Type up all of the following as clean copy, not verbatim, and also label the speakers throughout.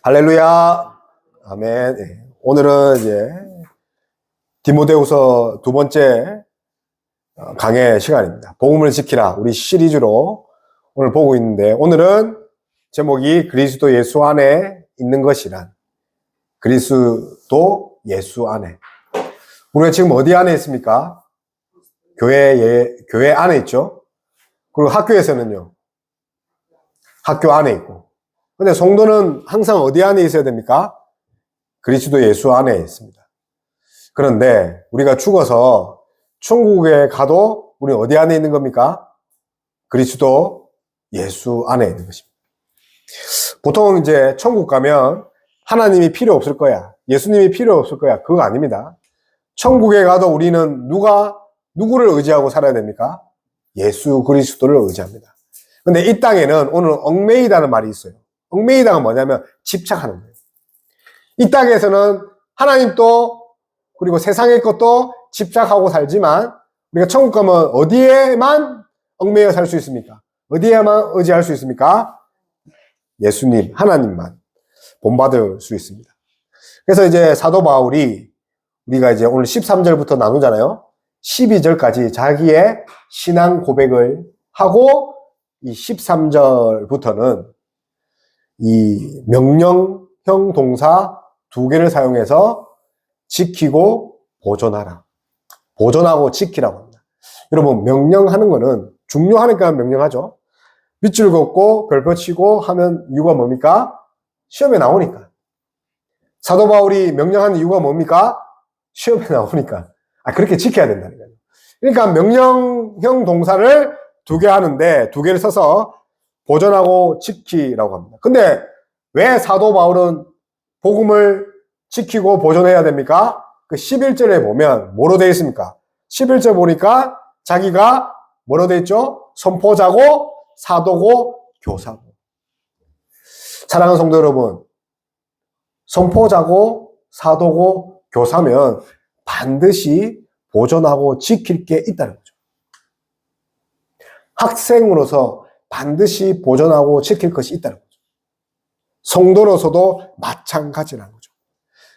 Speaker 1: 할렐루야. 아멘. 오늘은 이제 디모데후서 두 번째 강의 시간입니다. 복음을 지키라. 우리 시리즈로 오늘 보고 있는데, 오늘은 제목이 그리스도 예수 안에 있는 것이란. 그리스도 예수 안에. 우리가 지금 어디 안에 있습니까? 교회 안에 있죠. 그리고 학교에서는요, 학교 안에 있고. 근데 성도는 항상 어디 안에 있어야 됩니까? 그리스도 예수 안에 있습니다. 그런데 우리가 죽어서 천국에 가도 우리 어디 안에 있는 겁니까? 그리스도 예수 안에 있는 것입니다. 보통 이제 천국 가면 하나님이 필요 없을 거야, 예수님이 필요 없을 거야, 그거 아닙니다. 천국에 가도 우리는 누구를 의지하고 살아야 됩니까? 예수 그리스도를 의지합니다. 근데 이 땅에는 오늘 얽매이다는 말이 있어요. 얽매이다가 뭐냐면 집착하는 거예요. 이 땅에서는 하나님도 그리고 세상의 것도 집착하고 살지만, 우리가 천국 가면 어디에만 얽매여 살 수 있습니까? 어디에만 의지할 수 있습니까? 예수님, 하나님만 본받을 수 있습니다. 그래서 이제 사도 바울이, 우리가 이제 오늘 13절부터 나누잖아요. 12절까지 자기의 신앙 고백을 하고, 이 13절부터는 이 명령형 동사 두 개를 사용해서 지키고 보존하라. 보존하고 지키라고 합니다. 여러분, 명령하는 거는 중요하니까 명령하죠. 밑줄 긋고 별표 치고 하면 이유가 뭡니까? 시험에 나오니까. 사도 바울이 명령하는 이유가 뭡니까? 시험에 나오니까. 그렇게 지켜야 된다는 거예요. 그러니까 명령형 동사를 두 개 하는데, 두 개를 써서 보존하고 지키라고 합니다. 근데 왜 사도 바울은 복음을 지키고 보존해야 됩니까? 그 11절에 보면 뭐로 되어 있습니까? 11절 보니까 자기가 뭐로 되어 있죠? 선포자고 사도고 교사고. 사랑하는 성도 여러분, 선포자고 사도고 교사면 반드시 보존하고 지킬 게 있다는 거죠. 학생으로서 반드시 보존하고 지킬 것이 있다는 거죠. 성도로서도 마찬가지라는 거죠.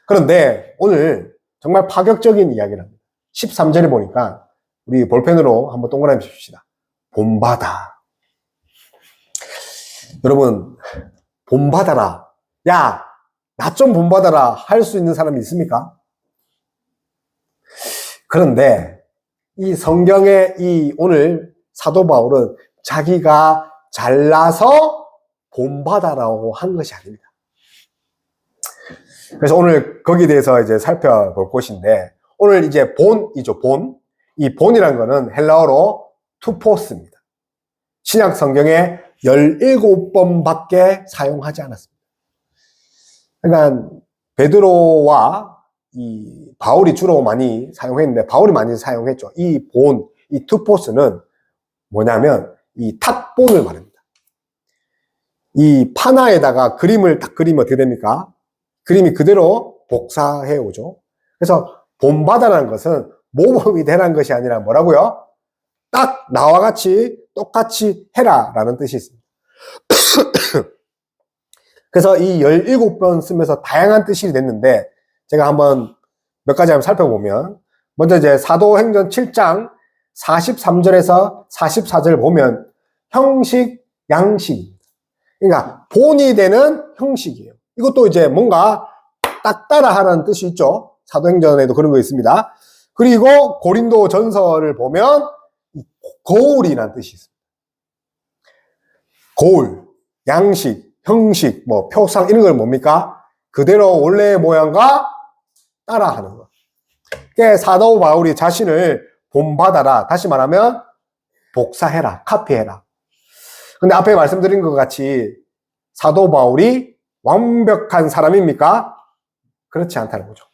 Speaker 1: 그런데 오늘 정말 파격적인 이야기를 합니다. 13절에 보니까 우리 볼펜으로 한번 동그라미 칩시다. 본받아. 여러분, 본받아라. 야, 나 좀 본받아라 할 수 있는 사람이 있습니까? 그런데 이 성경의 이 오늘 사도 바울은 자기가 잘나서 본받아라고 한 것이 아닙니다. 그래서 오늘 거기에 대해서 이제 살펴볼 것인데, 오늘 이제 본이죠, 본. 이 본이라는 거는 헬라어로 투포스입니다. 신약 성경에 17번밖에 사용하지 않았습니다. 그러니까 베드로와 이 바울이 주로 많이 사용했는데, 바울이 많이 사용했죠. 이 본, 이 투포스는 뭐냐면 이 탑본을 말합니다. 이 판화에다가 그림을 딱 그리면 어떻게 됩니까? 그림이 그대로 복사해 오죠. 그래서 본받아라는 것은 모범이 되라는 것이 아니라 뭐라고요? 딱 나와 같이 똑같이 해라 라는 뜻이 있습니다. 그래서 이 17번 쓰면서 다양한 뜻이 됐는데, 제가 한번 몇 가지 한번 살펴보면, 먼저 이제 사도행전 7장 43절에서 44절 보면 형식, 양식입니다. 그러니까 본이 되는 형식이에요. 이것도 이제 뭔가 딱 따라하라는 뜻이 있죠. 사도행전에도 그런 거 있습니다. 그리고 고린도 전서를 보면 거울이라는 뜻이 있습니다. 거울, 양식, 형식, 뭐 표상 이런 걸 뭡니까? 그대로 원래의 모양과 따라하는 것. 그러니까 사도 바울이 자신을 본받아라, 다시 말하면 복사해라, 카피해라. 근데 앞에 말씀드린 것 같이 사도 바울이 완벽한 사람입니까? 그렇지 않다는 거죠.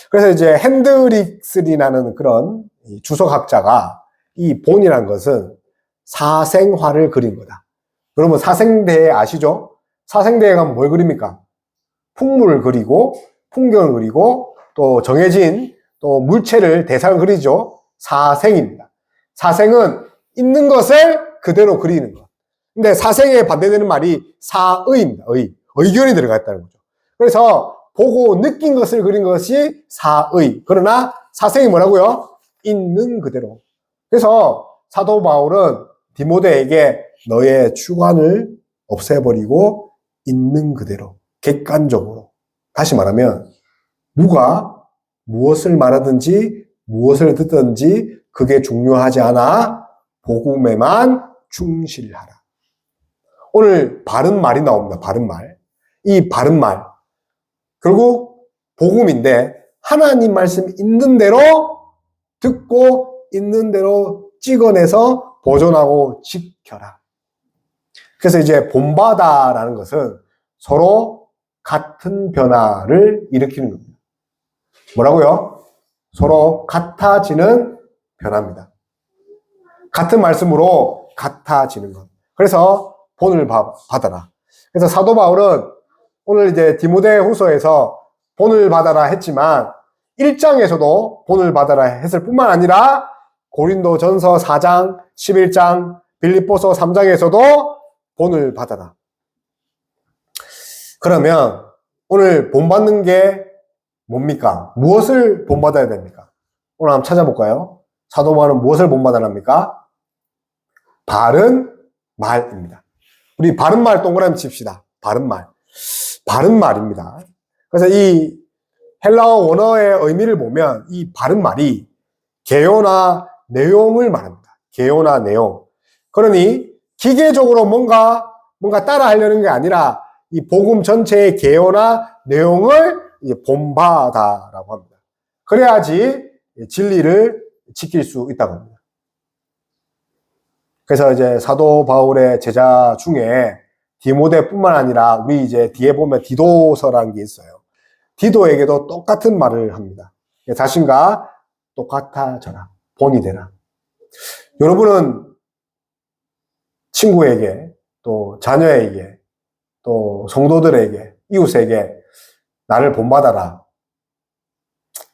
Speaker 1: 그래서 이제 핸드릭스라는 그런 주석학자가 이 본이라는 것은 사생화를 그린 거다. 여러분, 사생대회 아시죠? 사생대회 가면 뭘 그립니까? 풍물을 그리고 풍경을 그리고 또 정해진 또 물체를 대상을 그리죠. 사생입니다. 사생은 있는 것을 그대로 그리는 것. 근데 사생에 반대되는 말이 사의입니다. 의. 의견이 들어가 있다는 거죠. 그래서 보고 느낀 것을 그린 것이 사의. 그러나 사생이 뭐라고요? 있는 그대로. 그래서 사도 바울은 디모데에게 너의 주관을 없애버리고 있는 그대로, 객관적으로. 다시 말하면 누가 무엇을 말하든지 무엇을 듣든지 그게 중요하지 않아 복음에만 충실하라. 오늘 바른 말이 나옵니다. 바른 말. 이 바른 말. 결국 복음인데 하나님 말씀 있는 대로 듣고 있는 대로 찍어내서 보존하고 지켜라. 그래서 이제 본받아라는 것은 서로 같은 변화를 일으키는 겁니다. 뭐라고요? 서로 같아지는 변화입니다. 같은 말씀으로 같아지는 것. 그래서 본을 받아라. 그래서 사도 바울은 오늘 이제 디모데 후서에서 본을 받아라 했지만 1장에서도 본을 받아라 했을 뿐만 아니라 고린도 전서 4장, 11장, 빌립보서 3장에서도 본을 받아라. 그러면 오늘 본받는 게 뭡니까? 무엇을 본받아야 됩니까? 오늘 한번 찾아볼까요? 사도 바울은 무엇을 본받아랍니까? 바른 말입니다. 우리 바른 말 동그라미 칩시다. 바른 말. 바른 말입니다. 그래서 이 헬라어 원어의 의미를 보면 이 바른 말이 개요나 내용을 말합니다. 개요나 내용. 그러니 기계적으로 뭔가 따라 하려는 게 아니라 이 복음 전체의 개요나 내용을 이제 본받아라고 합니다. 그래야지 진리를 지킬 수 있다고 합니다. 그래서 이제 사도 바울의 제자 중에 디모데뿐만 아니라 우리 이제 뒤에 보면 디도서라는 게 있어요. 디도에게도 똑같은 말을 합니다. 자신과 똑같아져라. 본이 되라. 여러분은 친구에게 또 자녀에게 또 성도들에게 이웃에게 나를 본받아라.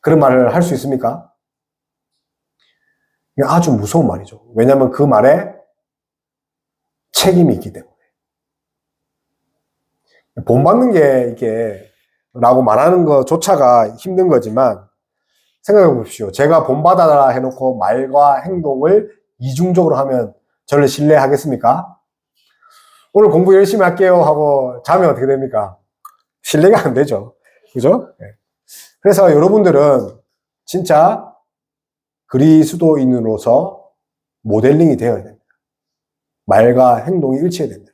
Speaker 1: 그런 말을 할 수 있습니까? 이게 아주 무서운 말이죠. 왜냐하면 그 말에 책임이 있기 때문에. 본받는 게 이게 라고 말하는 것조차가 힘든 거지만 생각해 보십시오. 제가 본받아라 해놓고 말과 행동을 이중적으로 하면 저를 신뢰하겠습니까? 오늘 공부 열심히 할게요 하고 자면 어떻게 됩니까? 신뢰가 안 되죠. 그죠? 그래서 여러분들은 진짜 그리스도인으로서 모델링이 되어야 됩니다. 말과 행동이 일치해야 됩니다.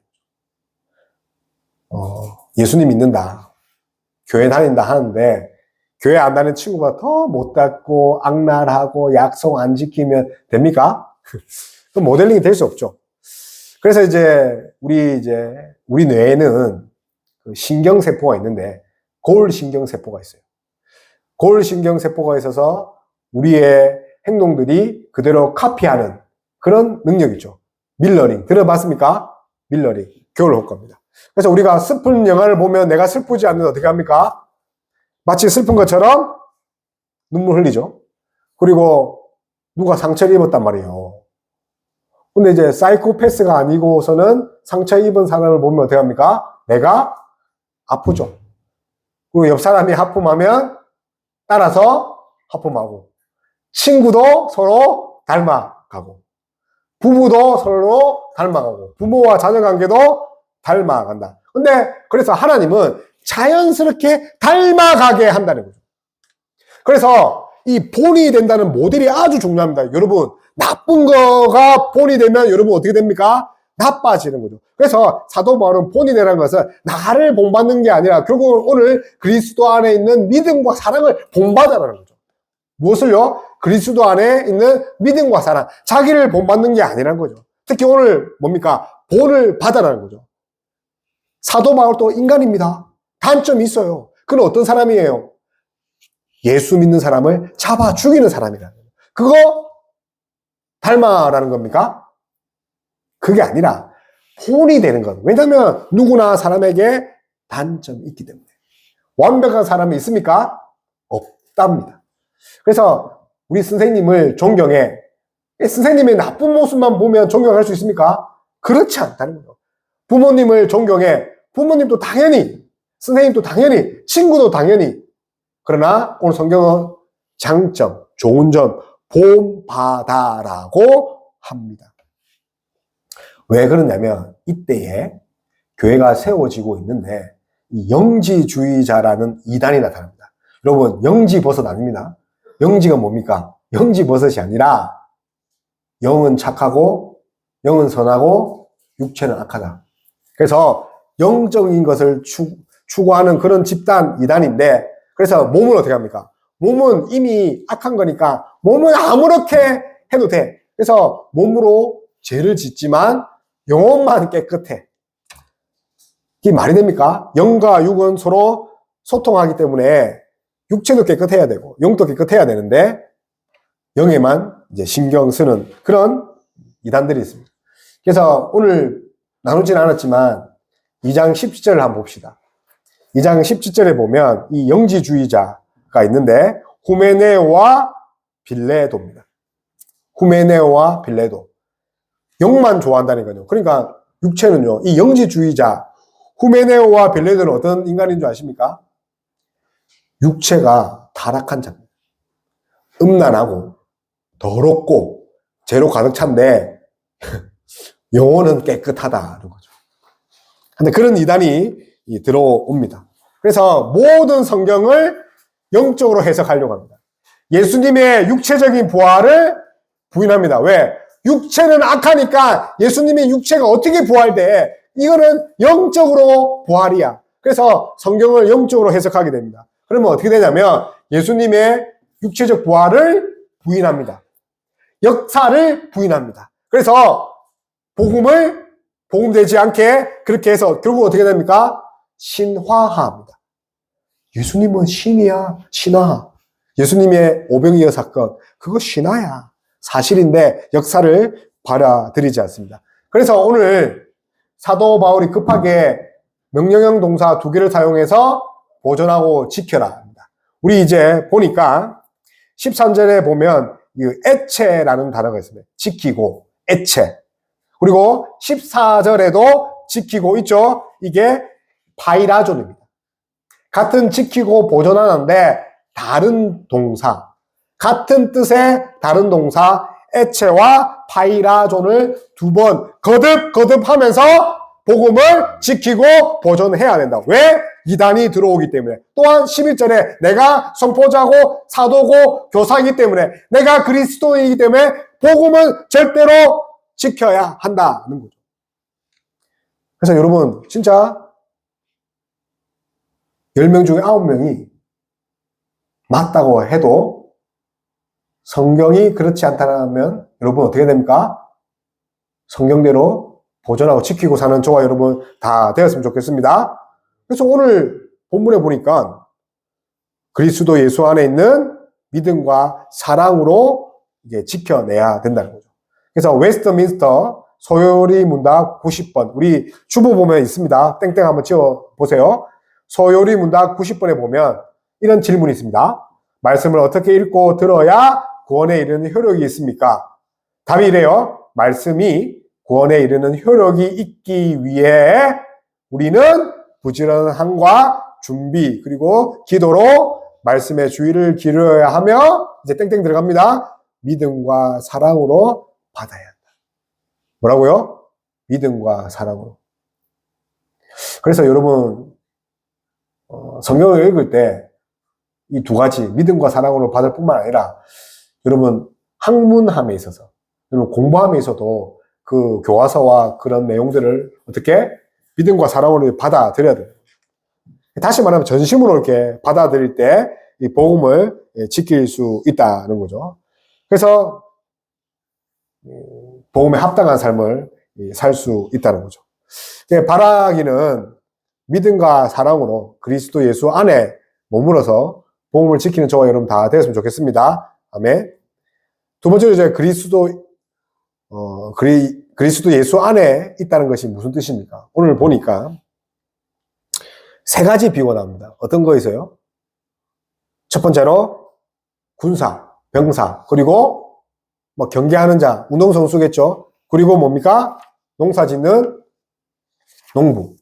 Speaker 1: 예수님 믿는다. 교회 다닌다 하는데 교회 안 다니는 친구가 더 못닦고 악랄하고 약속 안 지키면 됩니까? 그 모델링이 될 수 없죠. 그래서 이제 우리 뇌에는 신경세포가 있는데 골 신경세포가 있어요. 골 신경세포가 있어서 우리의 행동들이 그대로 카피하는 그런 능력이죠. 밀러링. 들어봤습니까? 밀러링. 교훈 효과입니다. 그래서 우리가 슬픈 영화를 보면 내가 슬프지 않는데 어떻게 합니까? 마치 슬픈 것처럼 눈물 흘리죠. 그리고 누가 상처를 입었단 말이에요. 근데 이제 사이코패스가 아니고서는 상처 입은 사람을 보면 어떻게 합니까? 내가 아프죠. 그리고 옆 사람이 하품하면 따라서 하품하고, 친구도 서로 닮아가고, 부부도 서로 닮아가고, 부모와 자녀 관계도 닮아간다. 근데 그래서 하나님은 자연스럽게 닮아가게 한다는 거죠. 그래서 이 본이 된다는 모델이 아주 중요합니다. 여러분, 나쁜 거가 본이 되면 여러분 어떻게 됩니까? 나빠지는 거죠. 그래서 사도 바울은 본이 되라는 것은 나를 본받는 게 아니라 결국 오늘 그리스도 안에 있는 믿음과 사랑을 본받아라는 거죠. 무엇을요? 그리스도 안에 있는 믿음과 사랑, 자기를 본받는 게 아니라는 거죠. 특히 오늘 뭡니까? 본을 받아라는 거죠. 사도 바울도 인간입니다. 단점이 있어요. 그는 어떤 사람이에요? 예수 믿는 사람을 잡아 죽이는 사람이라는 거예요. 그거 닮아라는 겁니까? 그게 아니라 본이 되는 것. 왜냐하면 누구나 사람에게 단점이 있기 때문에. 완벽한 사람이 있습니까? 없답니다. 그래서 우리 선생님을 존경해. 선생님의 나쁜 모습만 보면 존경할 수 있습니까? 그렇지 않다는 거죠. 부모님을 존경해. 부모님도 당연히, 선생님도 당연히, 친구도 당연히. 그러나 오늘 성경은 장점, 좋은 점, 본받아라고 합니다. 왜 그러냐면 이때에 교회가 세워지고 있는데 이 영지주의자라는 이단이 나타납니다. 여러분, 영지버섯 아닙니다. 영지가 뭡니까? 영지버섯이 아니라 영은 착하고 영은 선하고 육체는 악하다. 그래서 영적인 것을 추구하는 그런 집단 이단인데, 그래서 몸은 어떻게 합니까? 몸은 이미 악한 거니까 몸은 아무렇게 해도 돼. 그래서 몸으로 죄를 짓지만 영혼만 깨끗해. 이게 말이 됩니까? 영과 육은 서로 소통하기 때문에 육체도 깨끗해야 되고 영도 깨끗해야 되는데 영에만 이제 신경 쓰는 그런 이단들이 있습니다. 그래서 오늘 나누진 않았지만 2장 17절을 한번 봅시다. 2장 17절에 보면 이 영지주의자가 있는데 후메네오와 빌레도입니다. 후메네오와 빌레도. 영만 좋아한다니까요. 그러니까 육체는요. 이 영지주의자 후메네오와 빌레도는 어떤 인간인 줄 아십니까? 육체가 타락한 자입니다. 음란하고 더럽고 죄로 가득 찬데 영혼은 깨끗하다는 거죠. 근데 그런 이단이 들어옵니다. 그래서 모든 성경을 영적으로 해석하려고 합니다. 예수님의 육체적인 부활을 부인합니다. 왜? 육체는 악하니까 예수님의 육체가 어떻게 부활돼? 이거는 영적으로 부활이야. 그래서 성경을 영적으로 해석하게 됩니다. 그러면 어떻게 되냐면 예수님의 육체적 부활을 부인합니다. 역사를 부인합니다. 그래서 복음되지 않게 그렇게 해서 결국 어떻게 됩니까? 신화합니다. 예수님은 신이야, 신화. 예수님의 오병이어 사건, 그거 신화야. 사실인데 역사를 받아들이지 않습니다. 그래서 오늘 사도 바울이 급하게 명령형 동사 2개를 사용해서 보존하고 지켜라 합니다. 우리 이제 보니까 13절에 보면 애체라는 단어가 있습니다. 지키고, 애체. 그리고 14절에도 지키고 있죠. 이게 파이라존입니다. 같은 지키고 보존하는데 다른 동사, 같은 뜻의 다른 동사 애체와 파이라존을 2번 거듭하면서 복음을 지키고 보존해야 된다. 왜? 이단이 들어오기 때문에. 또한 11절에 내가 선포자고 사도고 교사이기 때문에, 내가 그리스도인이기 때문에 복음은 절대로 지켜야 한다는 거죠. 그래서 여러분 진짜 10명 중에 9명이 맞다고 해도 성경이 그렇지 않다면 여러분 어떻게 됩니까? 성경대로 보존하고 지키고 사는 저와 여러분 다 되었으면 좋겠습니다. 그래서 오늘 본문에 보니까 그리스도 예수 안에 있는 믿음과 사랑으로 이제 지켜내야 된다는 거죠. 그래서 웨스트민스터 소요리 문답 90번, 우리 주보 보면 있습니다. 땡땡 한번 지어보세요. 소요리 문답 90번에 보면 이런 질문이 있습니다. 말씀을 어떻게 읽고 들어야 구원에 이르는 효력이 있습니까? 답이 이래요. 말씀이 구원에 이르는 효력이 있기 위해 우리는 부지런함과 준비 그리고 기도로 말씀의 주의를 기울여야 하며 이제 땡땡 들어갑니다. 믿음과 사랑으로 받아야 한다. 뭐라고요? 믿음과 사랑으로. 그래서 여러분 성경을 읽을 때 이 2가지 믿음과 사랑으로 받을 뿐만 아니라 여러분 학문함에 있어서 여러분 공부함에 있어도 그 교과서와 그런 내용들을 어떻게 믿음과 사랑으로 받아들여야 돼요. 다시 말하면 전심으로 이렇게 받아들일 때 이 복음을 지킬 수 있다는 거죠. 그래서 복음에 합당한 삶을 살 수 있다는 거죠. 바라기는 믿음과 사랑으로 그리스도 예수 안에 머물러서 복음을 지키는 저와 여러분 다 되었으면 좋겠습니다. 아멘. 2번째로 이제 그리스도 예수 안에 있다는 것이 무슨 뜻입니까? 오늘 보니까 3가지 비유가 나옵니다. 어떤 거에서요? 첫 번째로 군사, 병사, 그리고 경계하는 자, 운동선수겠죠. 그리고 뭡니까? 농사 짓는 농부.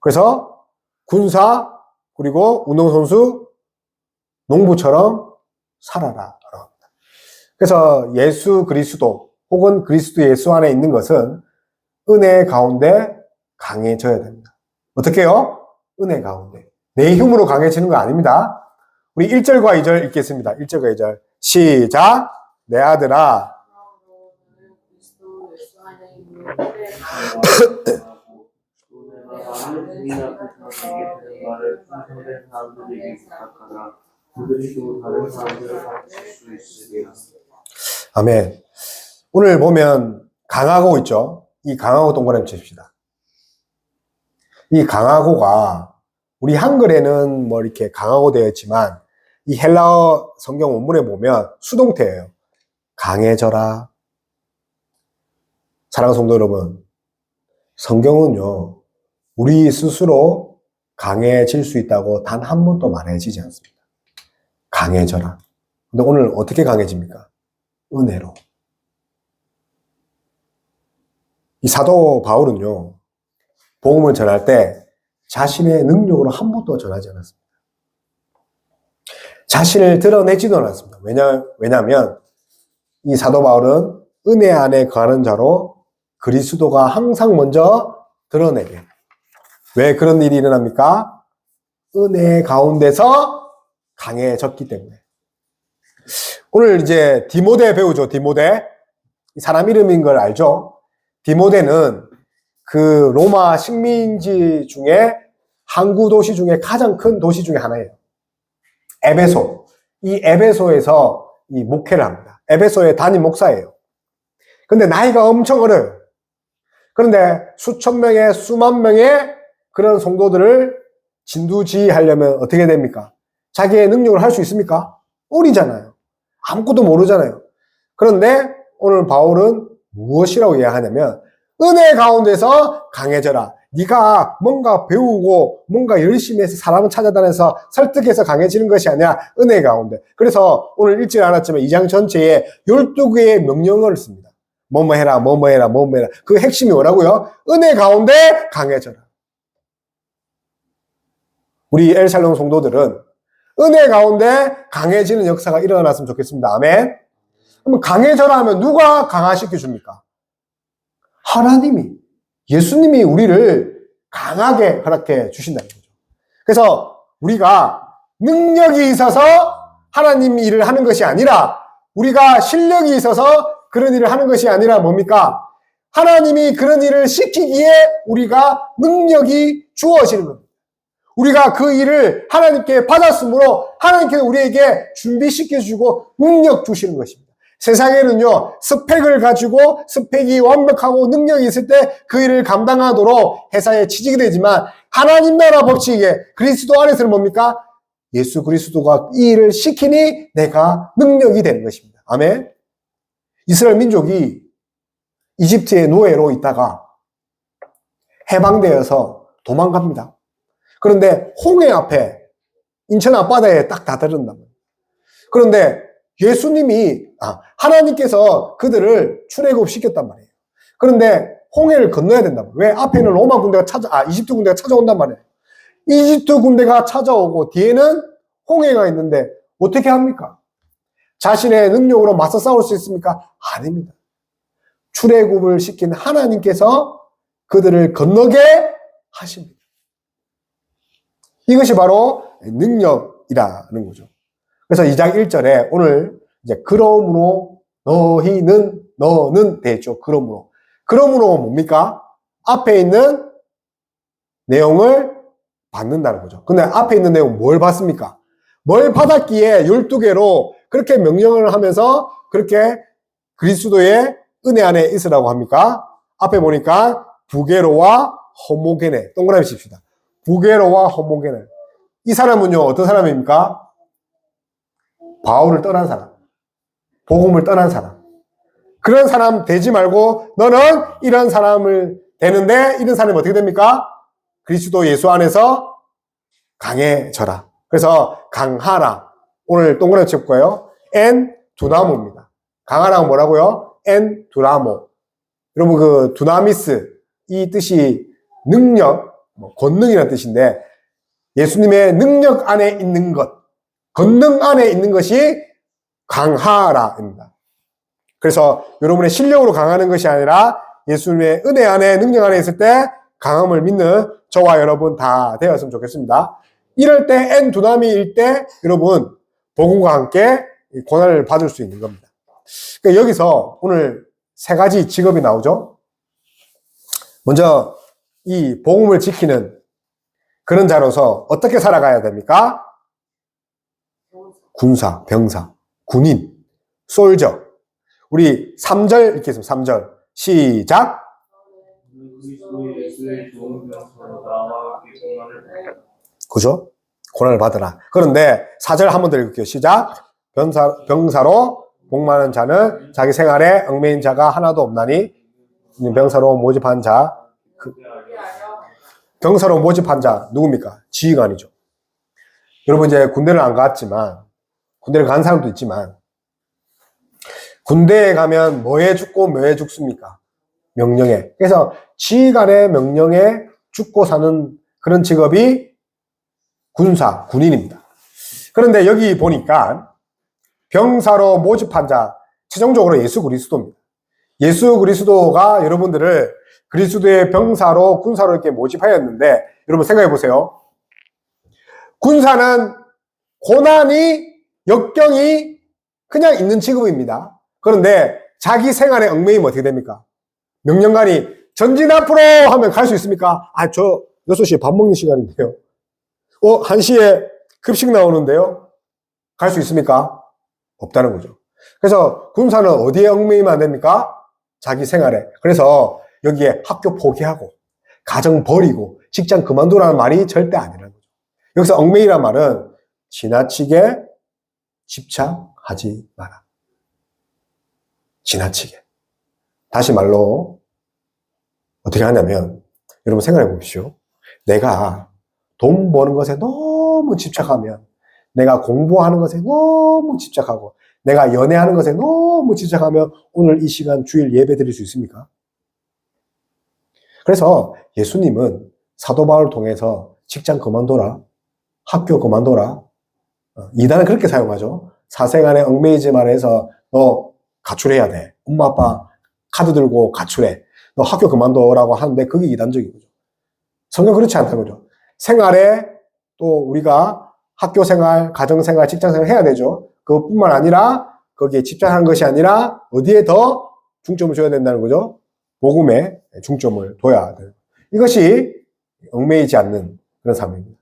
Speaker 1: 그래서 군사, 그리고 운동선수, 농부처럼 살아라. 그래서 예수 그리스도 혹은 그리스도 예수 안에 있는 것은 은혜 가운데 강해져야 됩니다. 어떻게 해요? 은혜 가운데. 내 힘으로 강해지는 거 아닙니다. 우리 1절과 2절 읽겠습니다. 1절과 2절. 시작. 내 아들아. 아멘. 오늘 보면 강하고 있죠. 이 강하고 동그라미 칩시다. 이 강하고가 우리 한글에는 뭐 이렇게 강하고 되어 있지만 이 헬라어 성경 원문에 보면 수동태예요. 강해져라. 사랑하는 성도 여러분, 성경은요, 우리 스스로 강해질 수 있다고 단 한 번도 말해지지 않습니다. 강해져라. 근데 오늘 어떻게 강해집니까? 은혜로. 이 사도 바울은요, 복음을 전할 때 자신의 능력으로 한 번도 전하지 않았습니다. 자신을 드러내지도 않았습니다. 왜냐하면 이 사도 바울은 은혜 안에 거하는 자로 그리스도가 항상 먼저 드러내게. 왜 그런 일이 일어납니까? 은혜 가운데서 강해졌기 때문에. 오늘 이제 디모데 배우죠. 디모데. 사람 이름인 걸 알죠? 디모데는 그 로마 식민지 중에 항구 도시 중에 가장 큰 도시 중에 하나예요. 에베소. 이 에베소에서 이 목회를 합니다. 에베소의 담임 목사예요. 근데 나이가 엄청 어려요. 그런데 수천 명의, 수만 명의 그런 성도들을 진두지휘하려면 어떻게 됩니까? 자기의 능력을 할 수 있습니까? 어리잖아요. 아무것도 모르잖아요. 그런데 오늘 바울은 무엇이라고 이야기하냐면 은혜 가운데서 강해져라. 네가 뭔가 배우고 뭔가 열심히 해서 사람을 찾아다녀서 설득해서 강해지는 것이 아니라 은혜 가운데. 그래서 오늘 읽지 않았지만 2장 전체에 12개의 명령어를 씁니다. 뭐뭐 해라, 뭐뭐 해라, 뭐뭐 해라. 그 핵심이 뭐라고요? 은혜 가운데 강해져라. 우리 엘살롱 성도들은 은혜 가운데 강해지는 역사가 일어났으면 좋겠습니다. 아멘. 그럼 강해져라 하면 누가 강화시켜 줍니까? 하나님이, 예수님이 우리를 강하게 허락해 주신다는 거죠. 그래서 우리가 능력이 있어서 하나님 일을 하는 것이 아니라 우리가 실력이 있어서 그런 일을 하는 것이 아니라 뭡니까? 하나님이 그런 일을 시키기에 우리가 능력이 주어지는 겁니다. 우리가 그 일을 하나님께 받았으므로 하나님께서 우리에게 준비시켜주고 능력 주시는 것입니다. 세상에는요, 스펙을 가지고 스펙이 완벽하고 능력이 있을 때 그 일을 감당하도록 회사에 취직이 되지만 하나님 나라 법칙에 그리스도 안에서는 뭡니까? 예수 그리스도가 이 일을 시키니 내가 능력이 되는 것입니다. 아멘. 이스라엘 민족이 이집트의 노예로 있다가 해방되어서 도망갑니다. 그런데 홍해 앞에 인천 앞바다에 딱 다다른단 말이에요. 그런데 예수님이 하나님께서 그들을 출애굽시켰단 말이에요. 그런데 홍해를 건너야 된단 말이에요. 왜? 앞에는 로마 군대가 이집트 군대가 찾아온단 말이에요. 이집트 군대가 찾아오고 뒤에는 홍해가 있는데 어떻게 합니까? 자신의 능력으로 맞서 싸울 수 있습니까? 아닙니다. 출애굽을 시킨 하나님께서 그들을 건너게 하십니다. 이것이 바로 능력이라는 거죠. 그래서 2장 1절에 오늘 이제 그러므로 너는 되죠. 그러므로 뭡니까? 앞에 있는 내용을 받는다는 거죠. 근데 앞에 있는 내용 뭘 받습니까? 뭘 받았기에 12개로 그렇게 명령을 하면서 그렇게 그리스도의 은혜 안에 있으라고 합니까? 앞에 보니까 부게로와 호모게네. 동그라미 칩시다. 부게로와 호모게네. 이 사람은요, 어떤 사람입니까? 바울을 떠난 사람. 복음을 떠난 사람. 그런 사람 되지 말고 너는 이런 사람을 되는데 이런 사람이 어떻게 됩니까? 그리스도 예수 안에서 강해져라. 그래서 강하라. 오늘 동그라미 칠 거예요. 엔 두나모입니다. 강하라는 뭐라고요? 엔 두나모. 여러분 그 두나미스 이 뜻이 능력, 권능이라는 뜻인데 예수님의 능력 안에 있는 것, 권능 안에 있는 것이 강하라입니다. 그래서 여러분의 실력으로 강하는 것이 아니라 예수님의 은혜 안에 능력 안에 있을 때 강함을 믿는 저와 여러분 다 되었으면 좋겠습니다. 이럴 때 엔두나미일 때 여러분 복음과 함께 고난을 받을 수 있는 겁니다. 그러니까 여기서 오늘 세 가지 직업이 나오죠. 먼저 이 복음을 지키는 그런 자로서 어떻게 살아가야 됩니까? 군사, 병사, 군인, 솔저. 우리 3절 이렇게 했습니다. 3절 시작. 그죠? 고난을 받으라. 그런데 4절 한 번 더 읽을게요. 시작. 병사로 복많은 자는 자기 생활에 얽매인 자가 하나도 없나니 병사로 모집한 자 병사로 모집한 자 누굽니까? 지휘관이죠. 여러분 이제 군대를 안 갔지만 군대를 간 사람도 있지만 군대에 가면 뭐에 죽고 뭐에 죽습니까? 명령에. 그래서 지휘관의 명령에 죽고 사는 그런 직업이 군사, 군인입니다. 그런데 여기 보니까 병사로 모집한 자, 최종적으로 예수 그리스도입니다. 예수 그리스도가 여러분들을 그리스도의 병사로, 군사로 이렇게 모집하였는데, 여러분 생각해 보세요. 군사는 고난이, 역경이 그냥 있는 직업입니다. 그런데 자기 생활에 얽매이면 어떻게 됩니까? 명령관이 전진 앞으로 하면 갈 수 있습니까? 저 6시에 밥 먹는 시간인데요. 1시에 급식 나오는데요. 갈 수 있습니까? 없다는 거죠. 그래서 군사는 어디에 얽매이면 안 됩니까? 자기 생활에. 그래서 여기에 학교 포기하고 가정 버리고 직장 그만두라는 말이 절대 아니라는 거죠. 여기서 얽매이란 말은 지나치게 집착하지 마라. 지나치게. 다시 말로 어떻게 하냐면 여러분 생각해 보십시오. 내가 돈 버는 것에 너무 집착하면 내가 공부하는 것에 너무 집착하고 내가 연애하는 것에 너무 집착하면 오늘 이 시간 주일 예배 드릴 수 있습니까? 그래서 예수님은 사도 바울을 통해서 직장 그만둬라, 학교 그만둬라, 이단은 그렇게 사용하죠. 사생활에 얽매이지 말아서 너 가출해야 돼. 엄마 아빠 카드 들고 가출해. 너 학교 그만둬라고 하는데 그게 이단적인 거죠. 성경 그렇지 않다는 거죠. 생활에 또 우리가 학교 생활, 가정 생활, 직장 생활 해야 되죠. 그것뿐만 아니라 거기에 집착하는 것이 아니라 어디에 더 중점을 줘야 된다는 거죠. 복음에 중점을 둬야 돼요. 이것이 얽매이지 않는 그런 삶입니다.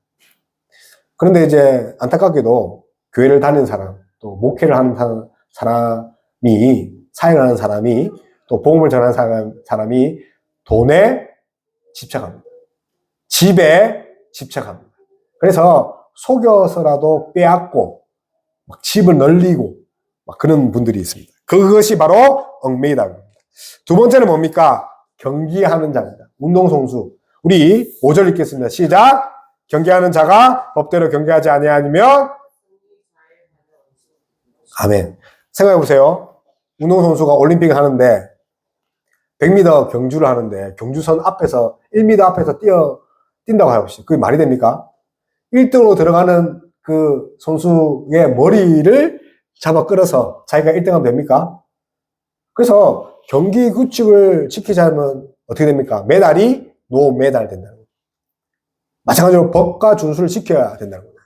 Speaker 1: 그런데 이제 안타깝게도 교회를 다니는 사람, 또 목회를 하는 사람이, 사역하는 사람이, 또 복음을 전하는 사람이 돈에 집착합니다. 집에 집착합니다. 그래서 속여서라도 빼앗고 막 집을 늘리고 막 그런 분들이 있습니다. 그것이 바로 얽매이다. 두 번째는 뭡니까? 경기하는 자입니다. 운동선수. 우리 5절 읽겠습니다. 시작. 경기하는 자가 법대로 경기하지 아니하면 아멘. 생각해 보세요. 운동선수가 올림픽을 하는데 100m 경주를 하는데 경주선 앞에서 1m 앞에서 뛴다고 해봅시다. 그게 말이 됩니까? 1등으로 들어가는 그 선수의 머리를 잡아 끌어서 자기가 1등하면 됩니까? 그래서 경기 규칙을 지키자면 어떻게 됩니까? 메달이 노메달 된다는 거죠. 마찬가지로 법과 준수를 지켜야 된다는 거죠.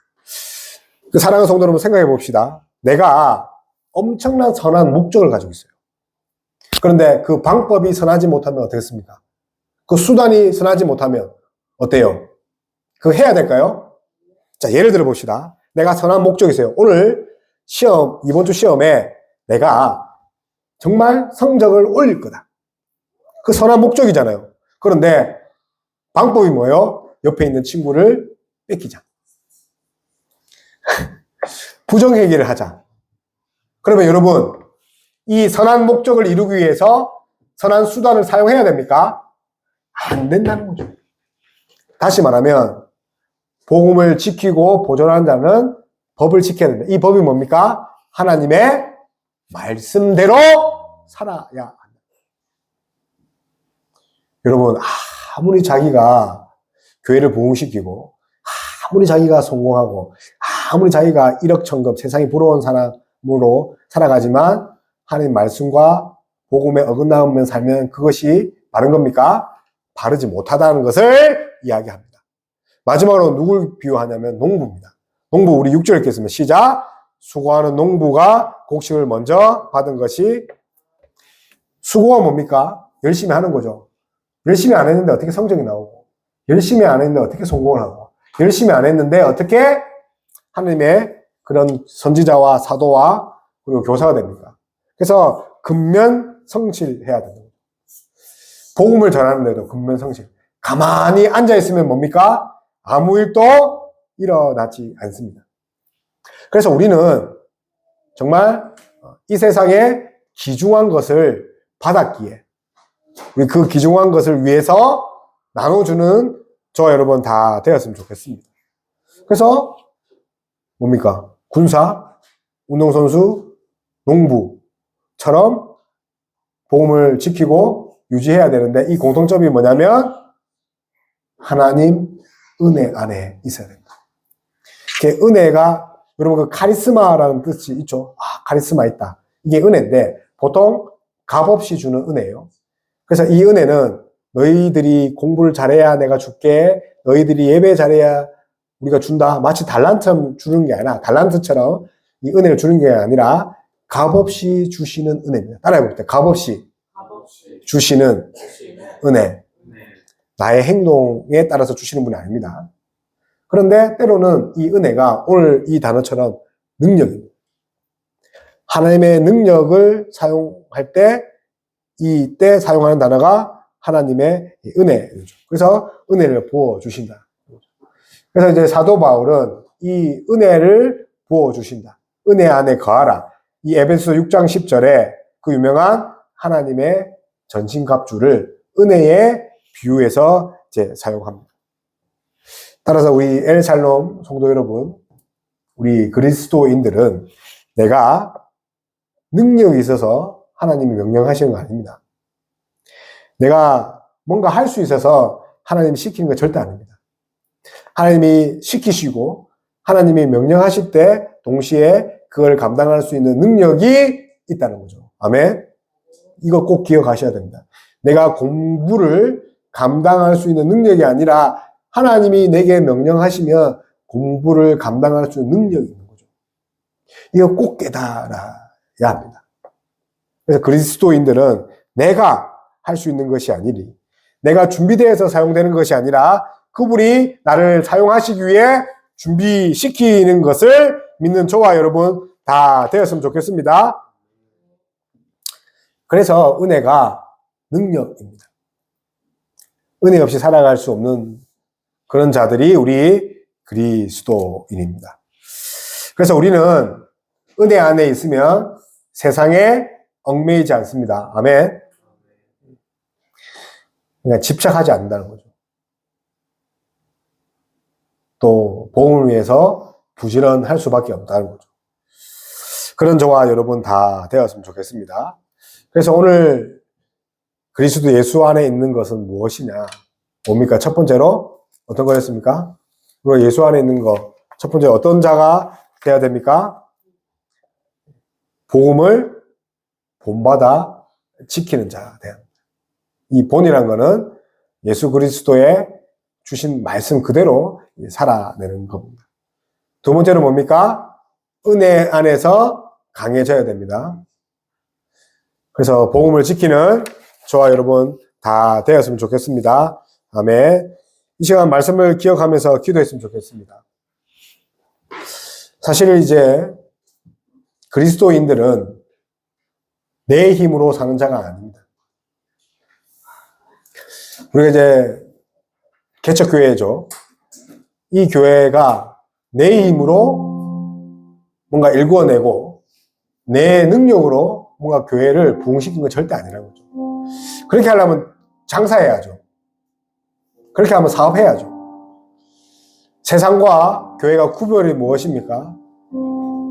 Speaker 1: 그 사랑하는 성도 여러분 생각해 봅시다. 내가 엄청난 선한 목적을 가지고 있어요. 그런데 그 방법이 선하지 못하면 어떻겠습니까? 그 수단이 선하지 못하면 어때요? 그거 해야 될까요? 자, 예를 들어 봅시다. 내가 선한 목적이 있어요. 오늘 시험, 이번 주 시험에 내가 정말 성적을 올릴 거다. 그 선한 목적이잖아요. 그런데 방법이 뭐예요? 옆에 있는 친구를 뺏기자. 부정행위를 하자. 그러면 여러분, 이 선한 목적을 이루기 위해서 선한 수단을 사용해야 됩니까? 안 된다는 거죠. 다시 말하면 복음을 지키고 보존하는 자는 법을 지켜야 된다. 이 법이 뭡니까? 하나님의 말씀대로 살아야 한다. 여러분, 아무리 자기가 교회를 부흥시키고 아무리 자기가 성공하고 아무리 자기가 일억천금 세상이 부러운 사람으로 살아가지만 하나님 말씀과 복음에 어긋나면 살면 그것이 바른 겁니까? 바르지 못하다는 것을 이야기합니다. 마지막으로 누굴 비유하냐면 농부입니다. 농부 우리 6절 읽겠습니다. 시작. 수고하는 농부가 곡식을 먼저 받은 것이 수고가 뭡니까? 열심히 하는 거죠. 열심히 안 했는데 어떻게 성적이 나오고 열심히 안 했는데 어떻게 성공을 하고 열심히 안 했는데 어떻게 하나님의 그런 선지자와 사도와 그리고 교사가 됩니까? 그래서 근면성실해야 됩니다. 복음을 전하는데도 근면성실. 가만히 앉아있으면 뭡니까? 아무 일도 일어나지 않습니다. 그래서 우리는 정말 이 세상에 귀중한 것을 받았기에 우리 그 귀중한 것을 위해서 나눠주는 저와 여러분 다 되었으면 좋겠습니다. 그래서 뭡니까? 군사, 운동선수, 농부처럼 복음을 지키고 유지해야 되는데 이 공통점이 뭐냐면 하나님 은혜 안에 있어야 됩니다. 은혜가 여러분 그 카리스마라는 뜻이 있죠. 카리스마 있다. 이게 은혜인데 보통 값없이 주는 은혜예요. 그래서 이 은혜는 너희들이 공부를 잘해야 내가 줄게. 너희들이 예배 잘해야 우리가 준다. 마치 달란트처럼 주는 게 아니라 달란트처럼 이 은혜를 주는 게 아니라 값없이 주시는 은혜입니다. 따라해 볼게요. 값없이 주시는 은혜. 나의 행동에 따라서 주시는 분이 아닙니다. 그런데 때로는 이 은혜가 오늘 이 단어처럼 능력입니다. 하나님의 능력을 사용할 때 이때 사용하는 단어가 하나님의 은혜죠. 그래서 은혜를 부어주신다. 그래서 이제 사도 바울은 이 은혜를 부어주신다. 은혜 안에 거하라. 이 에베소 6장 10절에 그 유명한 하나님의 전신갑주를 은혜의 비유해서 이제 사용합니다. 따라서 우리 엘살롬 성도 여러분, 우리 그리스도인들은 내가 능력이 있어서 하나님이 명령하시는 거 아닙니다. 내가 뭔가 할 수 있어서 하나님이 시키는 거 절대 아닙니다. 하나님이 시키시고 하나님이 명령하실 때 동시에 그걸 감당할 수 있는 능력이 있다는 거죠. 아멘. 이거 꼭 기억하셔야 됩니다. 내가 공부를 감당할 수 있는 능력이 아니라 하나님이 내게 명령하시면 공부를 감당할 수 있는 능력이 있는 거죠. 이거 꼭 깨달아야 합니다. 그래서 그리스도인들은 내가 할 수 있는 것이 아니리, 내가 준비되어서 사용되는 것이 아니라 그분이 나를 사용하시기 위해 준비시키는 것을 믿는 저와 여러분 다 되었으면 좋겠습니다. 그래서 은혜가 능력입니다. 은혜 없이 살아갈 수 없는 그런 자들이 우리 그리스도인입니다. 그래서 우리는 은혜 안에 있으면 세상에 얽매이지 않습니다. 아멘. 그러니까 집착하지 않는다는 거죠. 또 복음을 위해서 부지런할 수밖에 없다는 거죠. 그런 저와 여러분 다 되었으면 좋겠습니다. 그래서 오늘 그리스도 예수 안에 있는 것은 무엇이냐? 뭡니까? 첫 번째로 어떤 거였습니까? 우리가 예수 안에 있는 것. 첫 번째 어떤 자가 돼야 됩니까? 복음을 본받아 지키는 자가 돼야 합니다. 이 본이란 거는 예수 그리스도의 주신 말씀 그대로 살아내는 겁니다. 두 번째는 뭡니까? 은혜 안에서 강해져야 됩니다. 그래서 복음을 지키는 저와 여러분 다 되었으면 좋겠습니다. 아멘. 이 시간 말씀을 기억하면서 기도했으면 좋겠습니다. 사실 이제 그리스도인들은 내 힘으로 사는 자가 아닙니다. 우리가 이제 개척교회죠. 이 교회가 내 힘으로 뭔가 일구어내고 내 능력으로 뭔가 교회를 부흥시키는 건 절대 아니라는 거죠. 그렇게 하려면 장사해야죠. 그렇게 하면 사업해야죠. 세상과 교회가 구별이 무엇입니까?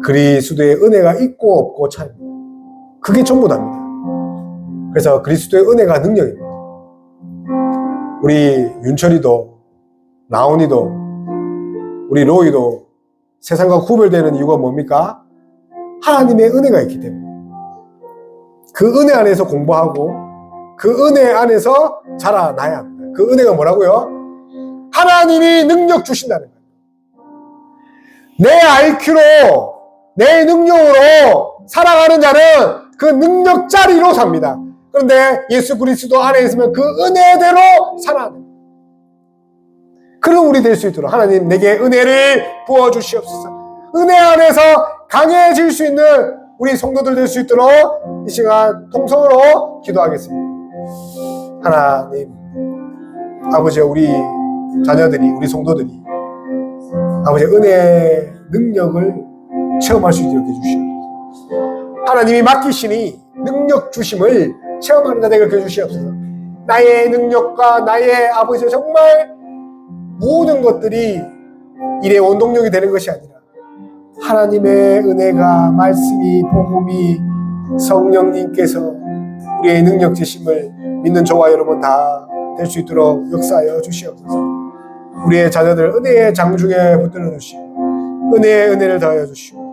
Speaker 1: 그리스도의 은혜가 있고 없고 차이입니다. 그게 전부 답니다. 그래서 그리스도의 은혜가 능력입니다. 우리 윤철이도 라온이도 우리 로이도 세상과 구별되는 이유가 뭡니까? 하나님의 은혜가 있기 때문에. 그 은혜 안에서 공부하고 그 은혜 안에서 자라나야 합니다. 그 은혜가 뭐라고요? 하나님이 능력 주신다는 거예요. 내 IQ로 내 능력으로 살아가는 자는 그 능력자리로 삽니다. 그런데 예수 그리스도 안에 있으면 그 은혜대로 살아가는 거예요. 그럼 우리 될 수 있도록 하나님 내게 은혜를 부어주시옵소서. 은혜 안에서 강해질 수 있는 우리 성도들 될 수 있도록 이 시간 통성으로 기도하겠습니다. 하나님 아버지, 우리 자녀들이, 우리 성도들이 아버지 은혜의 능력을 체험할 수 있도록 해주시옵소서. 하나님이 맡기시니 능력 주심을 체험하는 자 되게 해주시옵소서. 나의 능력과 나의 아버지 정말 모든 것들이 일의 원동력이 되는 것이 아니라 하나님의 은혜가, 말씀이, 복음이, 성령님께서 우리의 능력 주심을 믿는 저와 여러분 다 될 수 있도록 역사하여 주시옵소서. 우리의 자녀들 은혜의 장중에 붙들어 주시고 은혜의 은혜를 더하여 주시고